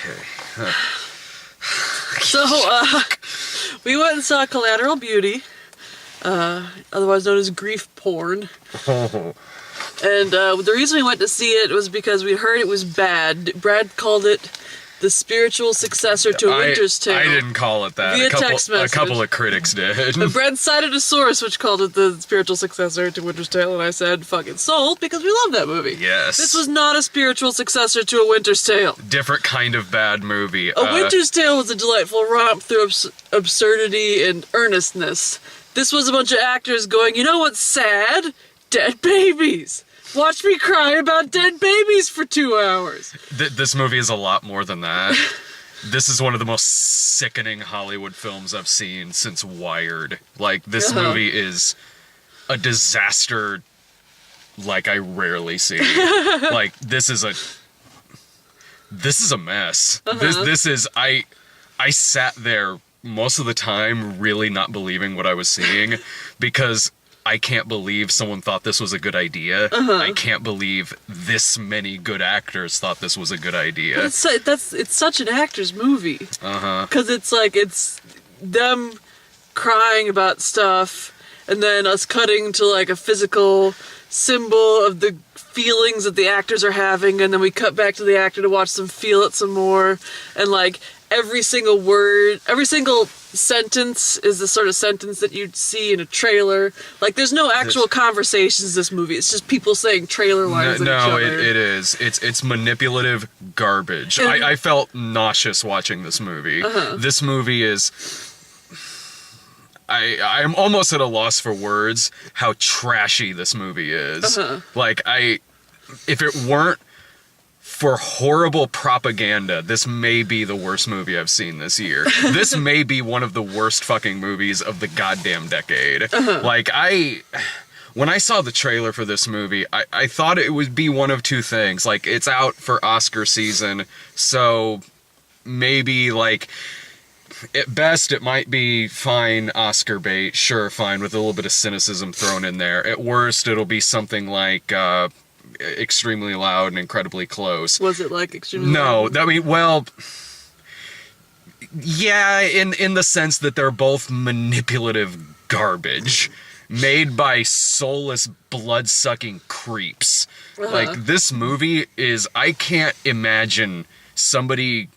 Okay. So, we went and saw Collateral Beauty, otherwise known as grief porn. And the reason we went to see it was because we heard it was bad. Brad called it the spiritual successor to A Winter's Tale. I didn't call it that. Via text message. A couple of critics did. But Brad cited a source which called it the spiritual successor to Winter's Tale, and I said, fucking sold, because we love that movie. Yes. This was not a spiritual successor to A Winter's Tale. Different kind of bad movie. A Winter's Tale was a delightful romp through absurdity and earnestness. This was a bunch of actors going, you know what's sad? Dead babies. Watch me cry about dead babies for 2 hours. This movie is a lot more than that. This is one of the most sickening Hollywood films I've seen since Wired. Like, this movie is a disaster like I rarely see. Like, this is a mess. This is, I sat there most of the time really not believing what I was seeing, because I can't believe someone thought this was a good idea. I can't believe this many good actors thought this was a good idea. It's such an actor's movie. Because it's like, it's them crying about stuff, and then us cutting to like a physical symbol of the feelings that the actors are having, and then we cut back to the actor to watch them feel it some more, and like every single word, every single sentence is the sort of sentence that you'd see in a trailer. Like, there's no actual conversations in this movie. It's just people saying trailer lines at each other. It is. It's manipulative garbage. I felt nauseous watching this movie. This movie is... I'm almost at a loss for words how trashy this movie is. Like, if it weren't for horrible propaganda, this may be the worst movie I've seen this year. This may be one of the worst fucking movies of the goddamn decade. Like, when I saw the trailer for this movie, I thought it would be one of two things. Like, it's out for Oscar season, so maybe, like, at best it might be fine Oscar bait, sure, fine, with a little bit of cynicism thrown in there. At worst, it'll be something like, Extremely Loud and Incredibly Close. Was it like Extremely Loud? No, I mean, well, yeah, in the sense that they're both manipulative garbage made by soulless, blood-sucking creeps. Like, this movie is, I can't imagine somebody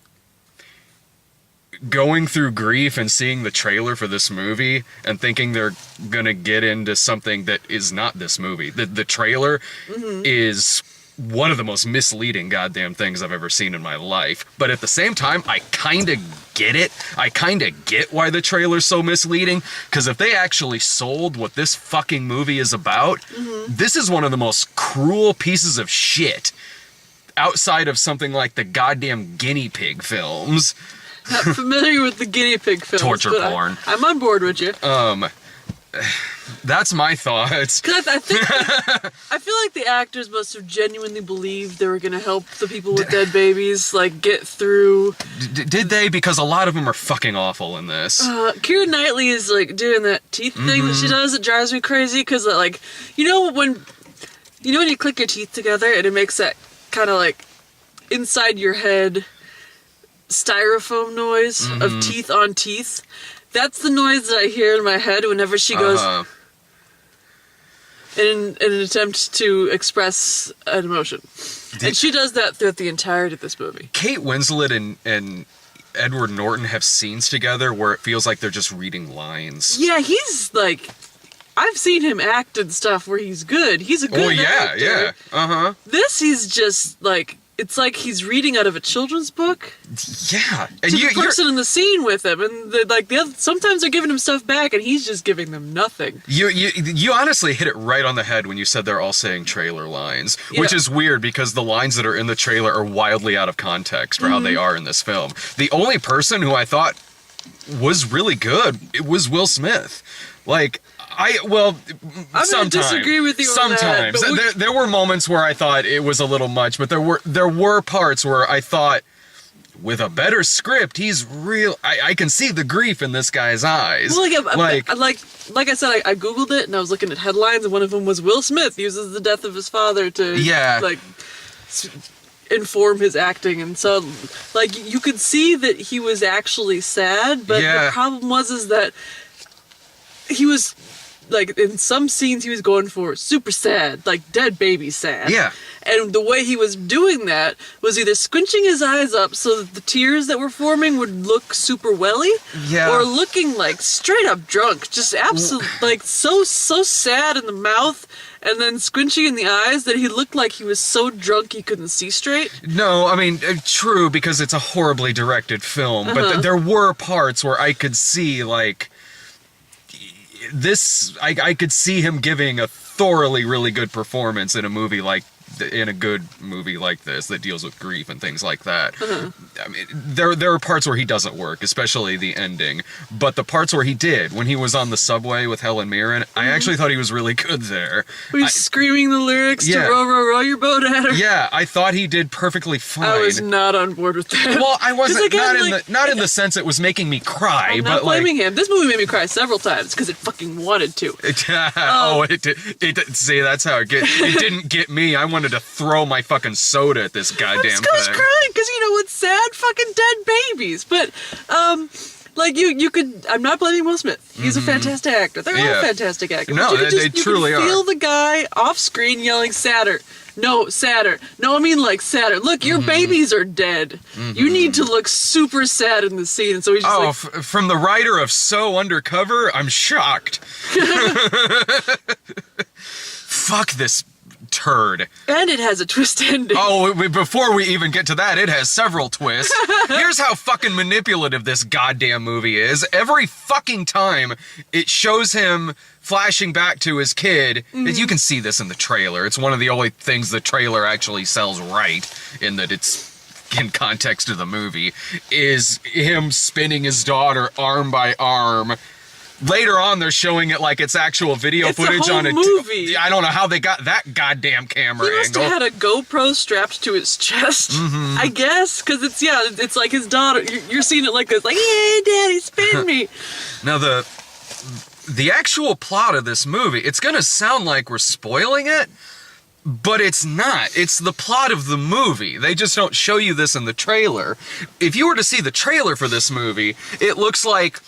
going through grief and seeing the trailer for this movie and thinking they're gonna get into something that is not this movie. The trailer is one of the most misleading goddamn things I've ever seen in my life. But at the same time, I kinda get it. I kinda get why the trailer's so misleading, because if they actually sold what this fucking movie is about, this is one of the most cruel pieces of shit outside of something like the goddamn guinea pig films. Not familiar with the guinea pig films. Torture porn. I'm on board with you. That's my thoughts. Because I feel like the actors must have genuinely believed they were going to help the people with dead babies, like, get through. Did they? Because a lot of them are fucking awful in this. Keira Knightley is, like, doing that teeth thing that she does that drives me crazy, because, like, you know when you click your teeth together and it makes that kind of, like, inside your head styrofoam noise of teeth on teeth? That's the noise that I hear in my head whenever she goes in an attempt to express an emotion. And she does that throughout the entirety of this movie. Kate Winslet and Edward Norton have scenes together where it feels like they're just reading lines. Yeah, he's like... I've seen him act in stuff where he's good. He's a good actor. Yeah. This, he's just, like... It's like he's reading out of a children's book. Yeah, and the person in the scene with him, and sometimes they're giving him stuff back, and he's just giving them nothing. You honestly hit it right on the head when you said they're all saying trailer lines, which is weird because the lines that are in the trailer are wildly out of context for how they are in this film. The only person who I thought was really good, it was Will Smith. Like, I'm going to disagree with you on that. Sometimes. There were moments where I thought it was a little much, but there were parts where I thought, with a better script, he's real. I can see the grief in this guy's eyes. Well, like I said, I Googled it, and I was looking at headlines, and one of them was Will Smith uses the death of his father to, inform his acting, and so like you could see that he was actually sad, but the problem is that he was like in some scenes he was going for super sad, like dead baby sad. Yeah. And the way he was doing that was either squinching his eyes up so that the tears that were forming would look super welly, or looking like straight up drunk, just absolute like so sad in the mouth, and then squinching in the eyes that he looked like he was so drunk he couldn't see straight. No, I mean, true, because it's a horribly directed film, but there were parts where I could see, like, this, I could see him giving a thoroughly really good performance in a movie like this that deals with grief and things like that. I mean, there are parts where he doesn't work, especially the ending. But the parts where he did, when he was on the subway with Helen Mirren, I actually thought he was really good there. Were you screaming the lyrics to row, row, row your boat at her? Yeah, I thought he did perfectly fine. I was not on board with that. Well, I wasn't, again, not in the sense it was making me cry, I'm not blaming him. This movie made me cry several times because it fucking wanted to. It did. See, that's how it gets. It didn't get me. I wanted to throw my fucking soda at this goddamn thing. I was crying because, you know, it's sad fucking dead babies. But, like, you could... I'm not blaming Will Smith. He's a fantastic actor. They're all fantastic actors. No, they truly are. You can feel the guy off screen yelling, sadder. No, sadder. No, I mean, like, sadder. Look, your babies are dead. You need to look super sad in the scene. And so he's just from the writer of So Undercover, I'm shocked. Fuck this turd. And it has a twist ending. Oh, before we even get to that, it has several twists. Here's how fucking manipulative this goddamn movie is. Every fucking time it shows him flashing back to his kid, you can see this in the trailer. It's one of the only things the trailer actually sells right, in that it's in context of the movie, is him spinning his daughter arm by arm. Later on, they're showing it like it's actual video footage on a movie. I don't know how they got that goddamn camera angle. He must have had a GoPro strapped to his chest, I guess, because it's like his daughter. You're seeing it like this, like, "Hey, Daddy, spin me." Now the actual plot of this movie, it's gonna sound like we're spoiling it, but it's not. It's the plot of the movie. They just don't show you this in the trailer. If you were to see the trailer for this movie, it looks like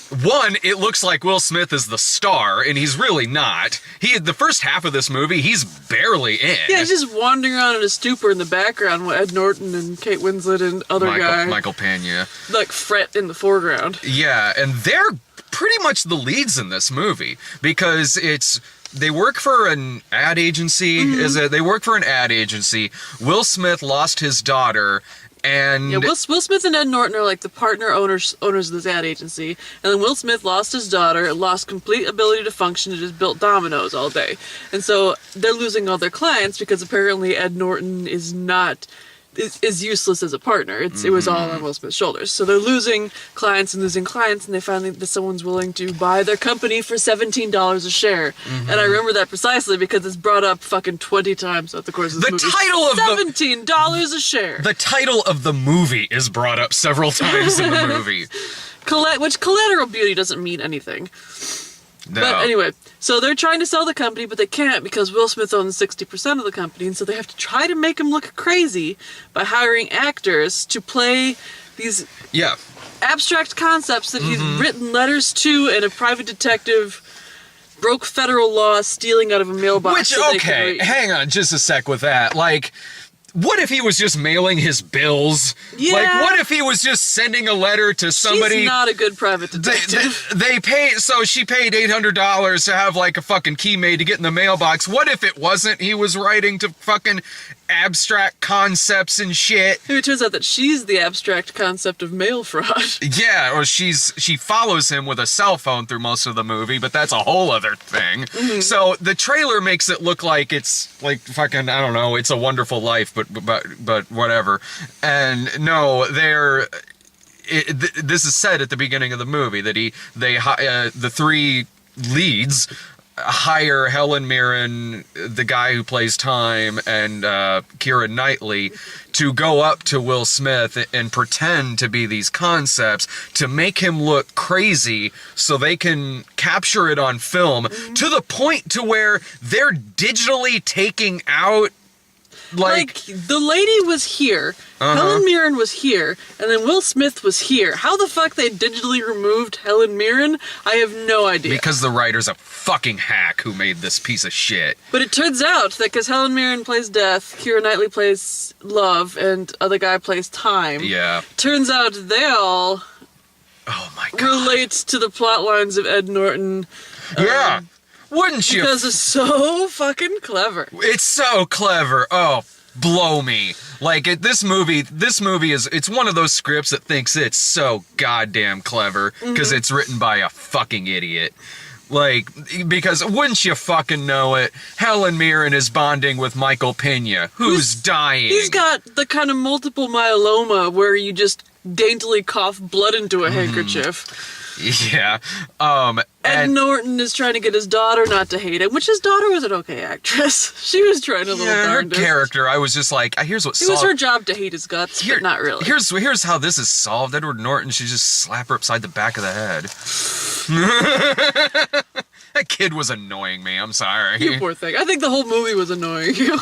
Will Smith is the star, and he's really not. The first half of this movie, he's barely in. Yeah, he's just wandering around in a stupor in the background with Ed Norton and Kate Winslet and other guys. Michael Pena. Like, fret in the foreground. Yeah, and they're pretty much the leads in this movie, because they work for an ad agency. They work for an ad agency. Will Smith lost his daughter. And yeah, Will Smith and Ed Norton are like the partner owners of this ad agency. And then Will Smith lost his daughter, lost complete ability to function, and just built dominoes all day. And so they're losing all their clients because apparently Ed Norton is useless as a partner. It was all on Will Smith's shoulders. So they're losing clients, and they find that someone's willing to buy their company for $17 a share. And I remember that precisely because it's brought up fucking 20 times throughout the course of the movie. $17 a share. The title of the movie is brought up several times in the movie. Which Collateral Beauty doesn't mean anything. No. But anyway, so they're trying to sell the company, but they can't because Will Smith owns 60% of the company, and so they have to try to make him look crazy by hiring actors to play these abstract concepts that he's written letters to, and a private detective broke federal law stealing out of a mailbox. Hang on just a sec with that. Like, what if he was just mailing his bills? Yeah. Like, what if he was just sending a letter to somebody? She's not a good private detective. So she paid $800 to have, like, a fucking key made to get in the mailbox. What if it wasn't? He was writing to fucking abstract concepts and shit. It turns out that she's the abstract concept of mail fraud. Yeah, or she follows him with a cell phone through most of the movie, but that's a whole other thing. So the trailer makes it look like it's like fucking, I don't know, It's a Wonderful Life, but whatever. And no, this is said at the beginning of the movie that the three leads hire Helen Mirren, the guy who plays Time, and Keira Knightley to go up to Will Smith and pretend to be these concepts to make him look crazy so they can capture it on film to the point to where they're digitally taking out Like the lady was here, Helen Mirren was here, and then Will Smith was here. How the fuck they digitally removed Helen Mirren, I have no idea. Because the writer's a fucking hack who made this piece of shit. But it turns out that because Helen Mirren plays Death, Keira Knightley plays Love, and other guy plays Time. Yeah. Turns out they all Oh my god. relate to the plot lines of Ed Norton. Yeah. Wouldn't you? Because it's so fucking clever. It's so clever. Oh, blow me. Like, this movie is, it's one of those scripts that thinks it's so goddamn clever because it's written by a fucking idiot. Like, because wouldn't you fucking know it, Helen Mirren is bonding with Michael Pena, who's dying. He's got the kind of multiple myeloma where you just daintily cough blood into a handkerchief. Yeah. Ed Norton is trying to get his daughter not to hate him, which his daughter was an okay actress. She was trying a little her darndest. character, I was just like, here's what It was her job to hate his guts, but not really. Here's how this is solved. Edward Norton should just slap her upside the back of the head. That kid was annoying me, I'm sorry. You poor thing. I think the whole movie was annoying you.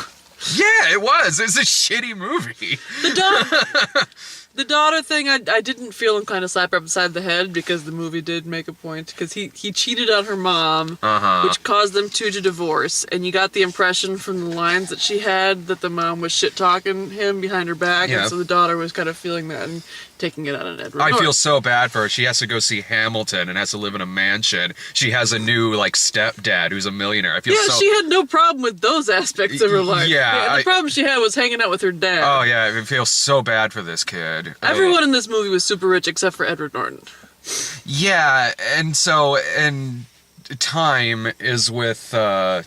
Yeah, it was. It's a shitty movie. The daughter thing, I didn't feel him kind of slap her upside the head because the movie did make a point. Because he cheated on her mom, which caused them to divorce. And you got the impression from the lines that she had that the mom was shit-talking him behind her back. Yeah. And so the daughter was kind of feeling that and taking it out on Edward I Norton. feel so bad for her. She has to go see Hamilton and has to live in a mansion. She has a new, like, stepdad who's a millionaire. I feel so... she had no problem with those aspects of her life. Yeah, the problem she had was hanging out with her dad. Oh, yeah, I feel so bad for this kid. Everyone in this movie was super rich except for Edward Norton. Yeah, and so, and Time is with, Time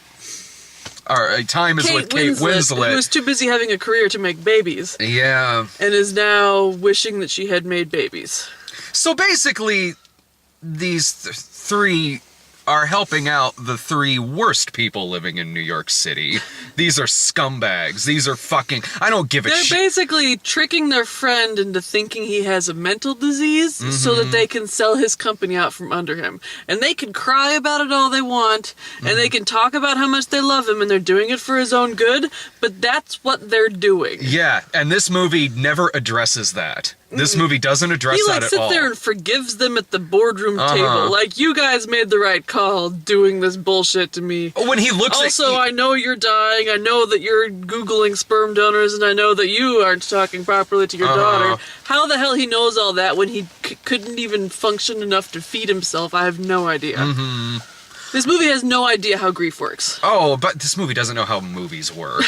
is with Kate Winslet. Who was too busy having a career to make babies. Yeah. And is now wishing that she had made babies. So basically, these three are helping out the three worst people living in New York City. These are scumbags. These are fucking... I don't give a shit. They're basically tricking their friend into thinking he has a mental disease so that they can sell his company out from under him. And they can cry about it all they want, and they can talk about how much they love him, and they're doing it for his own good, but that's what they're doing. Yeah, and this movie never addresses that. This movie doesn't address that at all. He sits there and forgives them at the boardroom table. Like, you guys made the right call doing this bullshit to me. When he looks I know you're dying. I know that you're Googling sperm donors, and I know that you aren't talking properly to your daughter. How the hell he knows all that when he couldn't even function enough to feed himself, I have no idea. This movie has no idea how grief works. Oh, but this movie doesn't know how movies work.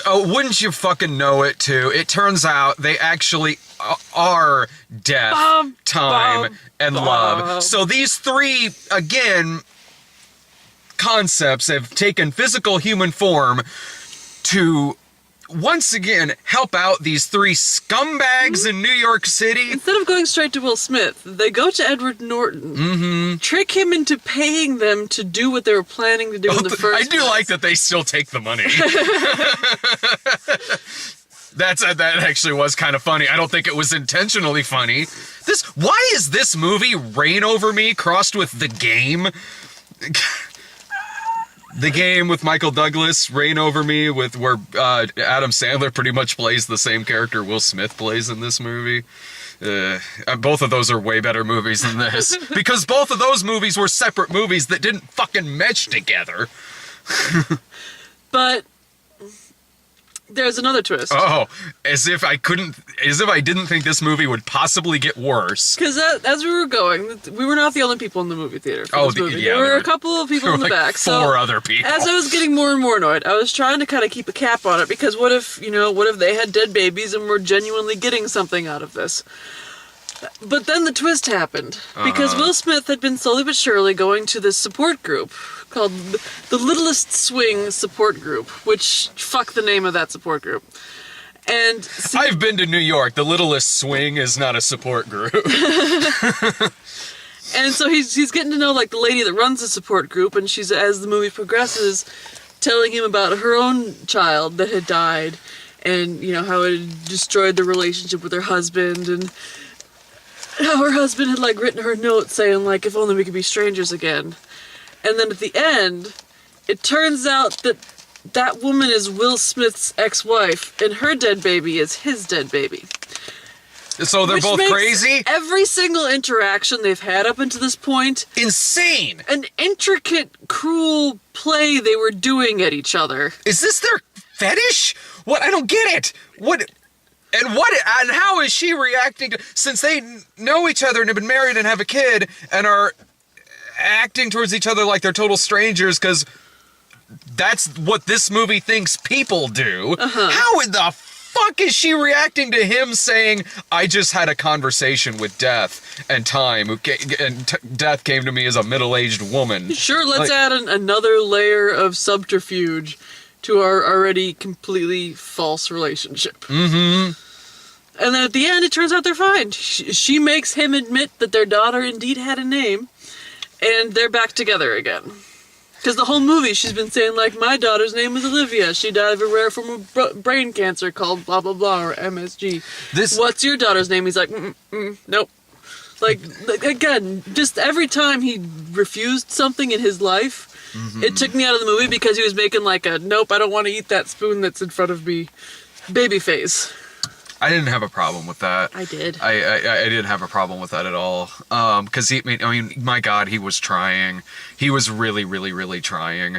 Wouldn't you fucking know it, too? It turns out they actually are death, time, and love. So these three, again, concepts have taken physical human form to... once again, help out these three scumbags in New York City. Instead of going straight to Will Smith, they go to Edward Norton, trick him into paying them to do what they were planning to do in the first I do place. like that they still take the money. That actually was kind of funny. I don't think it was intentionally funny. Why is this movie Reign Over Me crossed with The Game? The Game with Michael Douglas, Reign Over Me, where Adam Sandler pretty much plays the same character Will Smith plays in this movie. Both of those are way better movies than this. Because both of those movies were separate movies that didn't fucking mesh together. But there's another twist. Oh, as if I didn't think this movie would possibly get worse. Because as we were going, we were not the only people in the movie theater for this movie. Yeah, there were a couple of people in the back. Four other people. As I was getting more and more annoyed, I was trying to kind of keep a cap on it, because what if they had dead babies and were genuinely getting something out of this? But then the twist happened, because Will Smith had been slowly but surely going to this support group called the Littlest Swing Support Group, which, fuck the name of that support group. And I've been to New York. The Littlest Swing is not a support group. And so he's getting to know, like, the lady that runs the support group, and she's, as the movie progresses, telling him about her own child that had died, and, how it had destroyed the relationship with her husband, and how her husband had, like, written her a note saying, like, if only we could be strangers again. And then at the end, it turns out that that woman is Will Smith's ex-wife, and her dead baby is his dead baby. So they're Which both makes crazy? Every single interaction they've had up until this point, Insane! an intricate, cruel play they were doing at each other. Is this their fetish? What? I don't get it. And how is she reacting to, since they know each other and have been married and have a kid and are acting towards each other like they're total strangers because that's what this movie thinks people do. How in the fuck is she reacting to him saying, I just had a conversation with death and time, and death came to me as a middle-aged woman? Sure, let's add another layer of subterfuge to our already completely false relationship. Mm-hmm. And then at the end, it turns out they're fine. She makes him admit that their daughter indeed had a name, and they're back together again. Because the whole movie, she's been saying, like, my daughter's name is Olivia. She died of a rare form of brain cancer called blah, blah, blah, or MSG. What's your daughter's name? He's like, nope. Like, again, just every time he refused something in his life, it took me out of the movie because he was making, like, a, nope, I don't want to eat that spoon that's in front of me baby face. I didn't have a problem with that. I did. I didn't have a problem with that at all. Because I mean, my God, he was trying. He was really, really, really trying.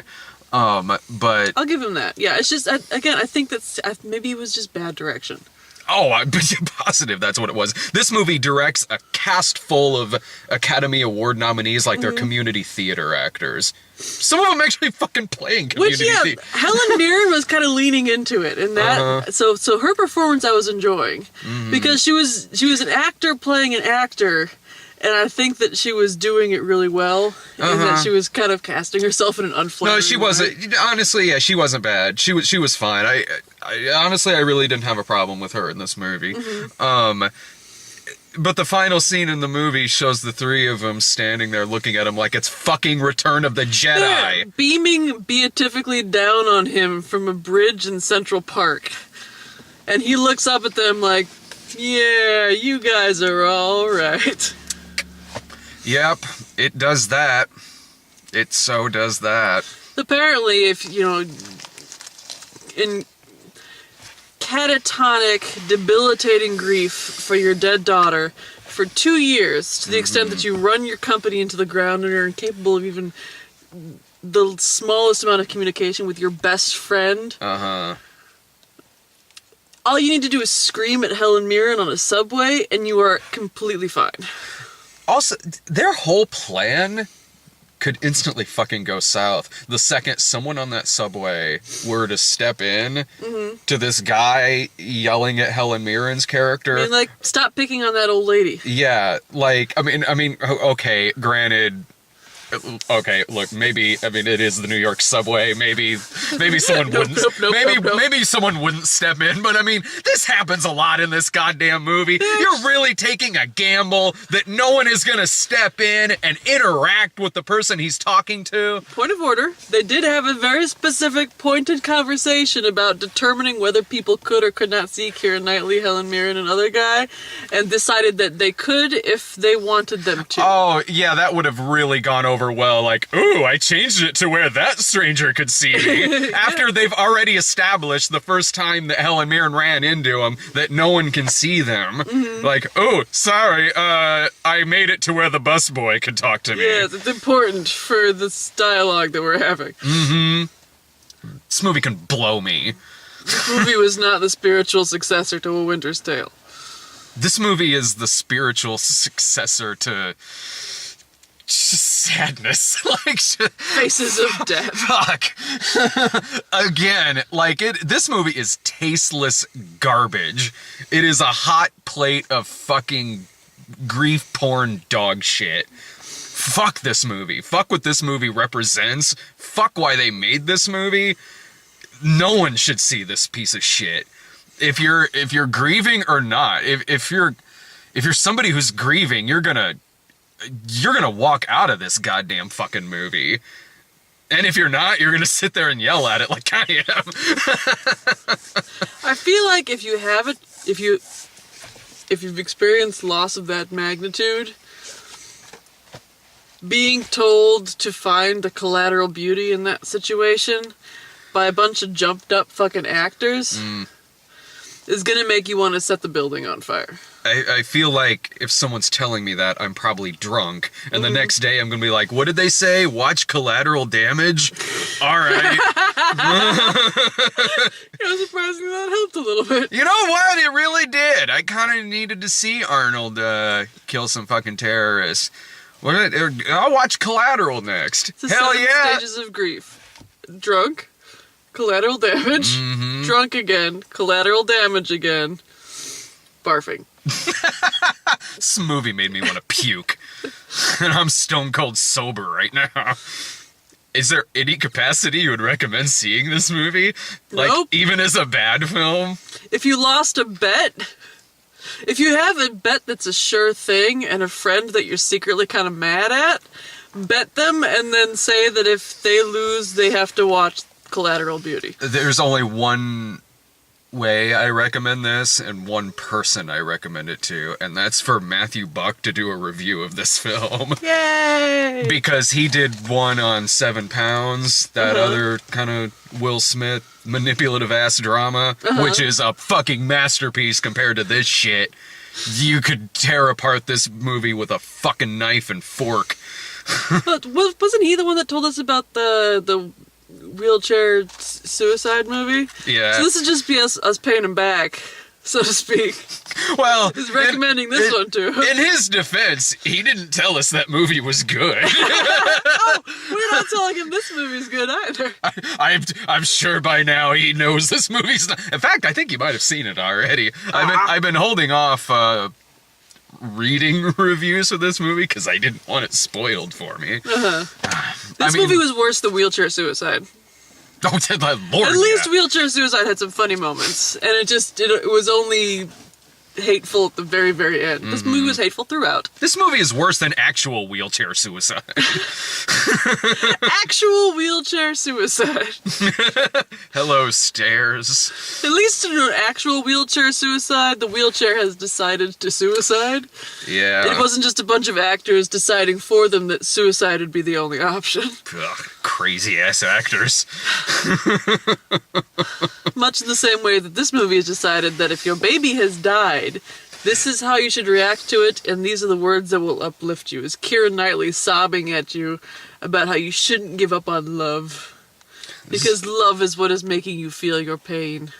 But I'll give him that. Yeah, it's just again, I think that's maybe it was just bad direction. Oh, I'm positive that's what it was. This movie directs a cast full of Academy Award nominees like they're community theater actors. Some of them actually fucking playing community theater. Helen Mirren was kind of leaning into it, and that so her performance I was enjoying because she was an actor playing an actor, and I think that she was doing it really well, and that she was kind of casting herself in an unflattering. No, she wasn't. Way. Honestly, yeah, she wasn't bad. She was fine. I honestly, I really didn't have a problem with her in this movie. But the final scene in the movie shows the three of them standing there looking at him like it's fucking Return of the Jedi. They're beaming beatifically down on him from a bridge in Central Park. And he looks up at them like, yeah, you guys are all right. Yep, it does that. It so does that. Apparently, if, in catatonic, debilitating grief for your dead daughter for 2 years, to the extent that you run your company into the ground and are incapable of even the smallest amount of communication with your best friend, all you need to do is scream at Helen Mirren on a subway, and you are completely fine. Also, their whole plan could instantly fucking go south the second someone on that subway were to step in to this guy yelling at Helen Mirren's character. I mean, like, stop picking on that old lady. Yeah, like, I mean, okay, granted. Okay, look, maybe, I mean, it is the New York subway, maybe someone wouldn't, maybe someone wouldn't step in, but I mean, this happens a lot in this goddamn movie. You're really taking a gamble that no one is gonna step in and interact with the person he's talking to. Point of order, they did have a very specific pointed conversation about determining whether people could or could not see Keira Knightley, Helen Mirren, and other guy, and decided that they could if they wanted them to. Oh, yeah, that would have really gone over well, like, ooh, I changed it to where that stranger could see me. After they've already established the first time that Helen Mirren ran into him that no one can see them. Like, oh, sorry, I made it to where the busboy could talk to me. Yes, it's important for this dialogue that we're having. This movie can blow me. This movie was not the spiritual successor to A Winter's Tale. This movie is the spiritual successor to sadness. Like, Faces of Death. Fuck. Again, like, this movie is tasteless garbage. It is a hot plate of fucking grief porn dog shit. Fuck this movie. Fuck what this movie represents. Fuck why they made this movie. No one should see this piece of shit. If you're grieving or not, if you're somebody who's grieving, you're gonna walk out of this goddamn fucking movie. And if you're not, you're gonna sit there and yell at it like I am. I feel like if you've experienced loss of that magnitude, being told to find the collateral beauty in that situation by a bunch of jumped up fucking actors is gonna make you want to set the building on fire. I feel like if someone's telling me that, I'm probably drunk. And the next day I'm going to be like, what did they say? Watch Collateral Damage? All right. Surprisingly, that helped a little bit. You know what? It really did. I kind of needed to see Arnold kill some fucking terrorists. I'll watch Collateral next. It's the Hell 7 yeah. stages of grief. Drunk, collateral damage, drunk again, collateral damage again, barfing. This movie made me want to puke. And I'm stone cold sober right now. Is there any capacity you would recommend seeing this movie? Like, Nope. even as a bad film? If you lost a bet, if you have a bet that's a sure thing and a friend that you're secretly kind of mad at, bet them and then say that if they lose, they have to watch Collateral Beauty. There's only one way I recommend this, and one person I recommend it to, and that's for Matthew Buck to do a review of this film. Yay! Because he did one on 7 Pounds, that other kind of Will Smith manipulative ass drama, which is a fucking masterpiece compared to this shit. You could tear apart this movie with a fucking knife and fork. But wasn't he the one that told us about the wheelchair suicide movie? Yeah. So this would just be us paying him back, so to speak. Well, He's recommending this one too. In his defense, he didn't tell us that movie was good. Oh, we're not telling him this movie's good either. I'm sure by now he knows this movie's not. In fact, I think you might have seen it already. I've been holding off reading reviews of this movie because I didn't want it spoiled for me. This movie was worse than Wheelchair Suicide. Oh, Lord, At least yeah. Wheelchair Suicide had some funny moments, and it was only hateful at the very, very end. This movie was hateful throughout. This movie is worse than actual wheelchair suicide. Actual wheelchair suicide. Hello, stairs. At least in an actual wheelchair suicide, the wheelchair has decided to suicide. Yeah. It wasn't just a bunch of actors deciding for them that suicide would be the only option. Ugh, crazy ass actors. Much in the same way that this movie has decided that if your baby has died, this is how you should react to it, and these are the words that will uplift you. Is Keira Knightley sobbing at you about how you shouldn't give up on love. Because love is what is making you feel your pain.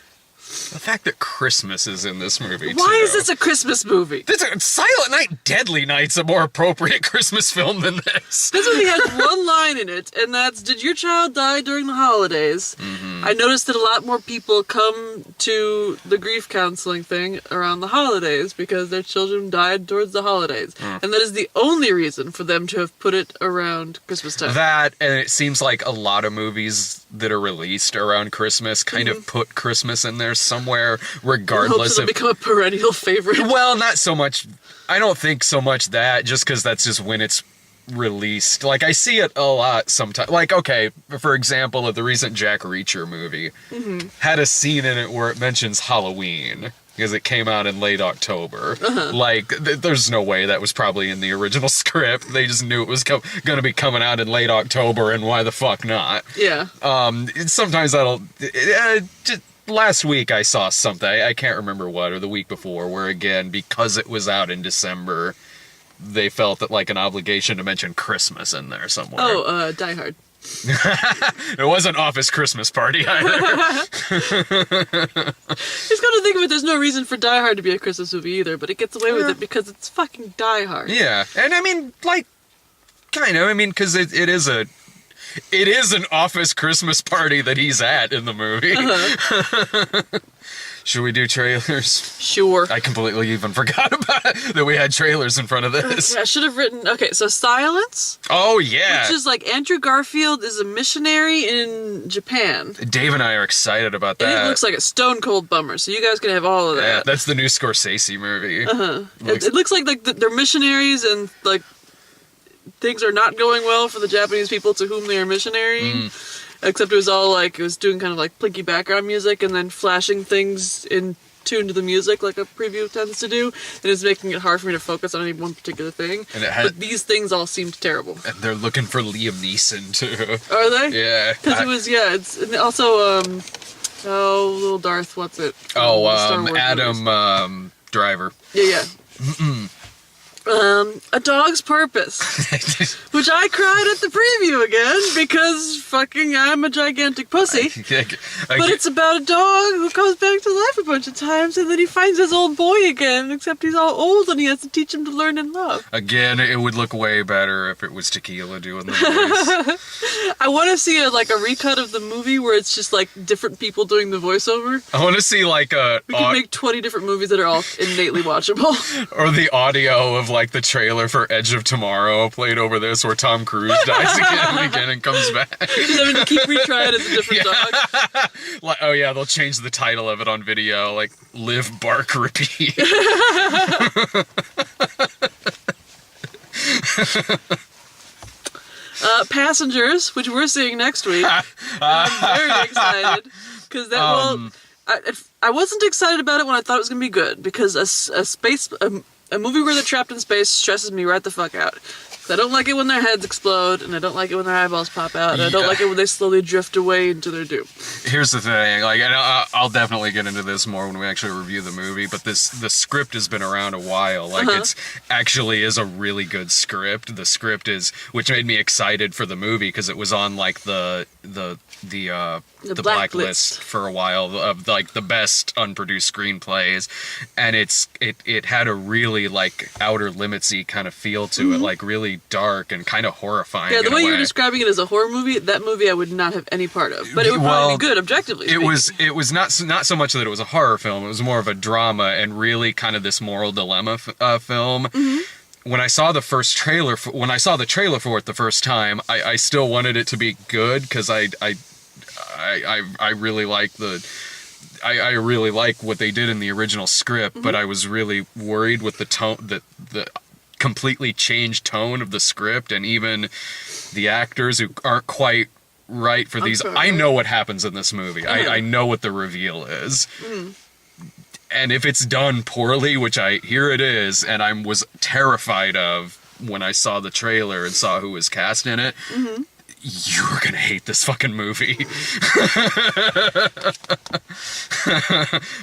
The fact that Christmas is in this movie, Why too. is this a Christmas movie? Silent Night, Deadly Night's a more appropriate Christmas film than this. This movie has one line in it, and that's, did your child die during the holidays? I noticed that a lot more people come to the grief counseling thing around the holidays because their children died towards the holidays. And that is the only reason for them to have put it around Christmas time. That, and it seems like a lot of movies that are released around Christmas kind of put Christmas in there somewhere, regardless it'll of... become a perennial favorite. Well, not so much... I don't think so much that, just because that's just when it's released. Like, I see it a lot sometimes. Like, okay, for example, the recent Jack Reacher movie had a scene in it where it mentions Halloween, because it came out in late October. Like, there's no way that was probably in the original script. They just knew it was going to be coming out in late October, and why the fuck not? Yeah. Sometimes that'll... just last week I saw something, I can't remember what, or the week before, where again, because it was out in December, they felt that like an obligation to mention Christmas in there somewhere. Oh, Die Hard. It wasn't Office Christmas Party either. Just gotta think of it, there's no reason for Die Hard to be a Christmas movie either, but it gets away with it because it's fucking Die Hard. Yeah, and I mean, like, kind of, I mean, because it is an Office Christmas Party that he's at in the movie. Should we do trailers? Sure. I completely even forgot about it, that we had trailers in front of this. Okay, I should have written... Okay, so Silence, Oh, yeah. which is like Andrew Garfield is a missionary in Japan. Dave and I are excited about And that. it looks like a stone cold bummer, so you guys can have all of Yeah, that. that's the new Scorsese movie. It looks like they're missionaries and like things are not going well for the Japanese people to whom they are missionarying. Except it was all like, it was doing kind of like plinky background music and then flashing things in tuned to the music like a preview tends to do, and it's making it hard for me to focus on any one particular thing. And but these things all seemed terrible. And they're looking for Liam Neeson too. Are they? Yeah. Because it was it's and also little Darth, what's it? Adam Driver. Yeah. A Dog's Purpose, which I cried at the preview again because fucking I'm a gigantic pussy. But it's about a dog who comes back to life a bunch of times, and then he finds his old boy again, except he's all old and he has to teach him to learn and love. Again, it would look way better if it was Tequila doing the voice. I want to see a recut of the movie where it's just like different people doing the voiceover. I want to see like we could make 20 different movies that are all innately watchable. Or the audio of like the trailer for Edge of Tomorrow played over this, where Tom Cruise dies again and comes back. Just having to keep retrying as a different dog. Like, oh yeah, they'll change the title of it on video, like Live, Bark, Repeat. Passengers, which we're seeing next week. I'm very excited because I wasn't excited about it when I thought it was gonna be good, because a movie where they're trapped in space stresses me right the fuck out. I don't like it when their heads explode, and I don't like it when their eyeballs pop out, and I don't like it when they slowly drift away into their doom. Here's the thing, like, I'll definitely get into this more when we actually review the movie, but the script has been around a while. Like, it's actually is a really good script. The script is, which made me excited for the movie, because it was on, like, the blacklist for a while of like the best unproduced screenplays, and it had a really like Outer Limitsy kind of feel to it, like really dark and kind of horrifying. Yeah, the way you're describing it as a horror movie, that movie I would not have any part of, but it would probably be good objectively speaking. It was not so much that it was a horror film; it was more of a drama and really kind of this moral dilemma film. When I saw the trailer for it the first time, I still wanted it to be good, because I really like I really like what they did in the original script, but I was really worried with the tone, the completely changed tone of the script, and even the actors who aren't quite right for these. I know what happens in this movie. I know what the reveal is. And if it's done poorly, which I hear it is, and I was terrified of when I saw the trailer and saw who was cast in it, you're gonna hate this fucking movie.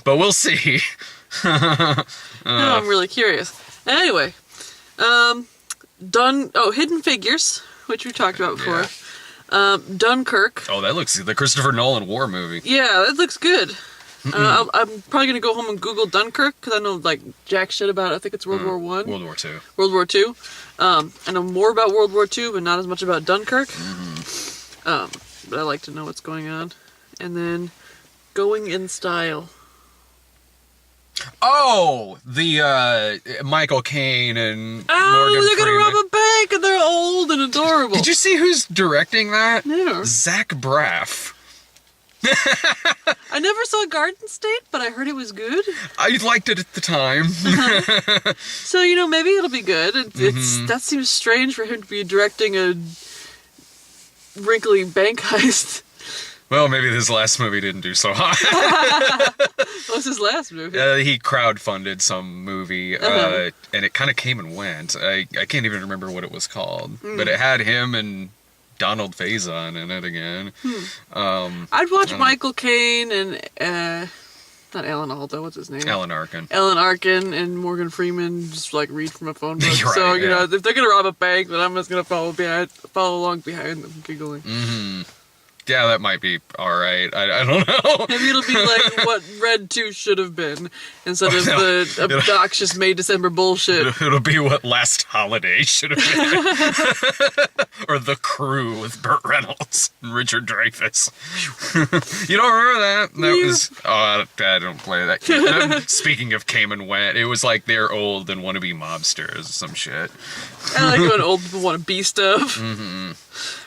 But we'll see. I'm really curious. Anyway, Hidden Figures, which we talked about before. Yeah. Dunkirk. Oh, that looks the Christopher Nolan war movie. Yeah, that looks good. I'm probably gonna go home and Google Dunkirk, because I know like jack shit about it. I think it's World War I. World War II. World War II. I know more about World War II, but not as much about Dunkirk. But I like to know what's going on. And then Going in Style. Oh, the Michael Caine and Morgan they're gonna Freeman. rob a bank and they're old and adorable. Did you see who's directing that? Yeah. Zach Braff. I never saw Garden State, but I heard it was good. I liked it at the time. So, maybe it'll be good. That seems strange for him to be directing a wrinkly bank heist. Well, maybe his last movie didn't do so hot. What's his last movie? He crowdfunded some movie, and it kind of came and went. I can't even remember what it was called, but it had him and Donald Faison in it again. I'd watch Michael Caine and not Alan Alda, what's his name? Alan Arkin and Morgan Freeman just like read from a phone book. Right, so if they're gonna rob a bank, then I'm just gonna follow along behind them, giggling. Yeah, that might be alright. I don't know. Maybe it'll be like what Red 2 should have been, instead of the obnoxious May December bullshit. It'll be what Last Holiday should have been. Or The Crew with Burt Reynolds and Richard Dreyfuss. You don't remember that? That was... Oh, I don't play that game. Speaking of came and went, it was like they're old and want to be mobsters or some shit. I like when old people want to be stuff.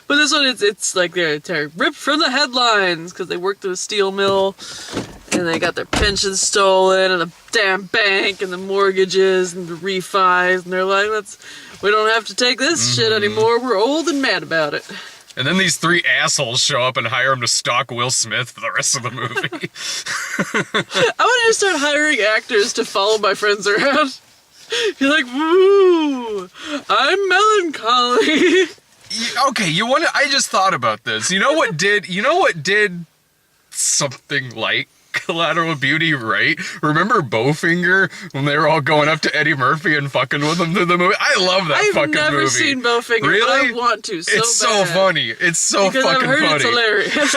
But this one, it's like they're ripped from the headlines because they worked at a steel mill and they got their pensions stolen and the damn bank and the mortgages and the refis, and they're like, we don't have to take this shit anymore. We're old and mad about it. And then these 3 assholes show up and hire him to stalk Will Smith for the rest of the movie. I want to start hiring actors to follow my friends around. You're like, woo, I'm melancholy. Okay, I just thought about this. You know what did something like Collateral Beauty right? Remember Bowfinger when they were all going up to Eddie Murphy and fucking with him through the movie? I love that fucking movie. I've never seen Bowfinger. Really? I want to so It's bad. so funny. It's so because fucking I've heard funny. It's hilarious.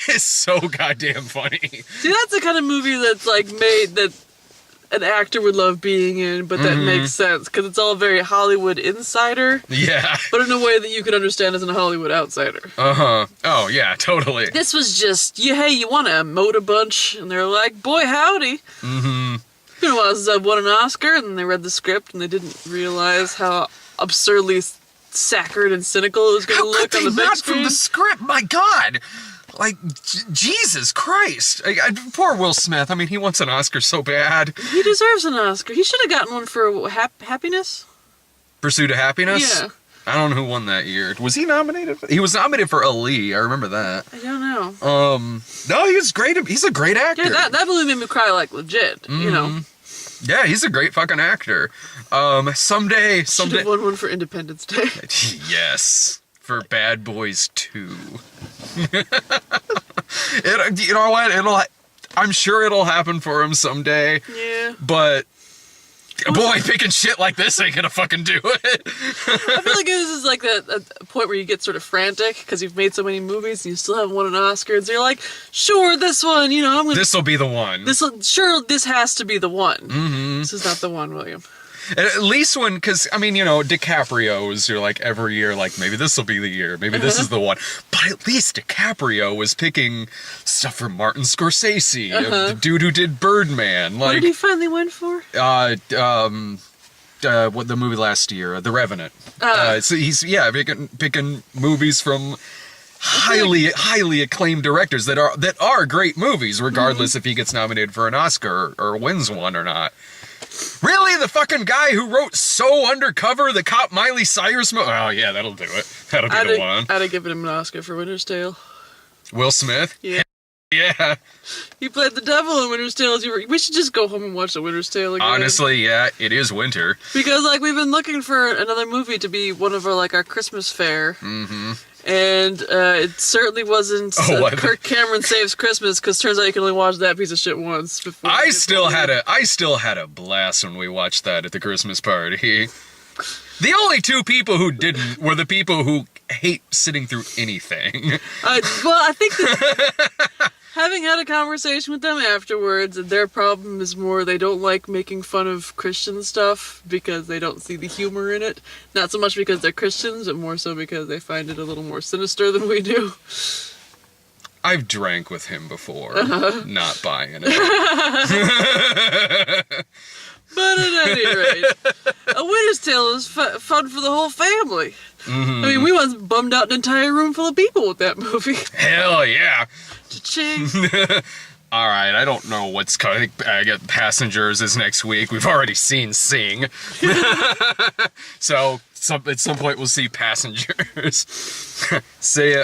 It's so goddamn funny. See, that's the kind of movie that's like made that an actor would love being in, but that makes sense because it's all very Hollywood insider. Yeah. But in a way that you can understand as a Hollywood outsider. Uh-huh. Oh, yeah, totally. This was just, hey, you want to emote a bunch? And they're like, boy, howdy. Mm-hmm. It's been a while since I've won an Oscar, and they read the script, and they didn't realize how absurdly saccharine and cynical it was going to look on the big not screen. from the script? My God. Like, Jesus Christ. Poor Will Smith. I mean, he wants an Oscar so bad. He deserves an Oscar. He should have gotten one for Happiness. Pursuit of Happiness? Yeah. I don't know who won that year. Was he nominated? He was nominated for Ali. I remember that. I don't know. No, he was great. He's a great actor. Yeah, that movie made me cry like legit, you know. Yeah, he's a great fucking actor. Someday. Should have won one for Independence Day. Yes. For Bad Boys 2. You know what? I'm sure it'll happen for him someday. Yeah. But boy, picking shit like this ain't gonna fucking do it. I feel like this is like a point where you get sort of frantic because you've made so many movies and you still haven't won an Oscar, and so you're like, sure, this one, I'm gonna. This'll be the one. This has to be the one. Mm-hmm. This is not the one, William. At least when, because, I mean, DiCaprio's, you're like, every year, like, maybe this will be the year, maybe this is the one. But at least DiCaprio was picking stuff from Martin Scorsese, the dude who did Birdman. What Like, did he finally win for? what the movie last year, The Revenant. So he's, picking movies from highly acclaimed directors that are great movies, regardless if he gets nominated for an Oscar or wins one or not. Really? The fucking guy who wrote So Undercover, the cop Miley Cyrus movie? Oh, yeah, that'll do it. That'll be the one. I'd have given him an Oscar for Winter's Tale. Will Smith? Yeah. Yeah. He played the devil in Winter's Tale. We should just go home and watch the Winter's Tale again. Honestly, yeah, it is winter. Because, we've been looking for another movie to be one of our Christmas fare. Mm-hmm. And it certainly wasn't Kirk Cameron Saves Christmas, because turns out you can only watch that piece of shit once. Before I still had a blast when we watched that at the Christmas party. The only 2 people who didn't were the people who hate sitting through anything. I think that having had a conversation with them afterwards, their problem is more they don't like making fun of Christian stuff because they don't see the humor in it. Not so much because they're Christians, but more so because they find it a little more sinister than we do. I've drank with him before, not buying it. But at any rate, A Winter's Tale is fun for the whole family. Mm-hmm. I mean, we once bummed out an entire room full of people with that movie. Hell yeah. Cha-ching. All right, I don't know what's coming. I get Passengers is next week. We've already seen Sing. So at some point we'll see Passengers. See ya.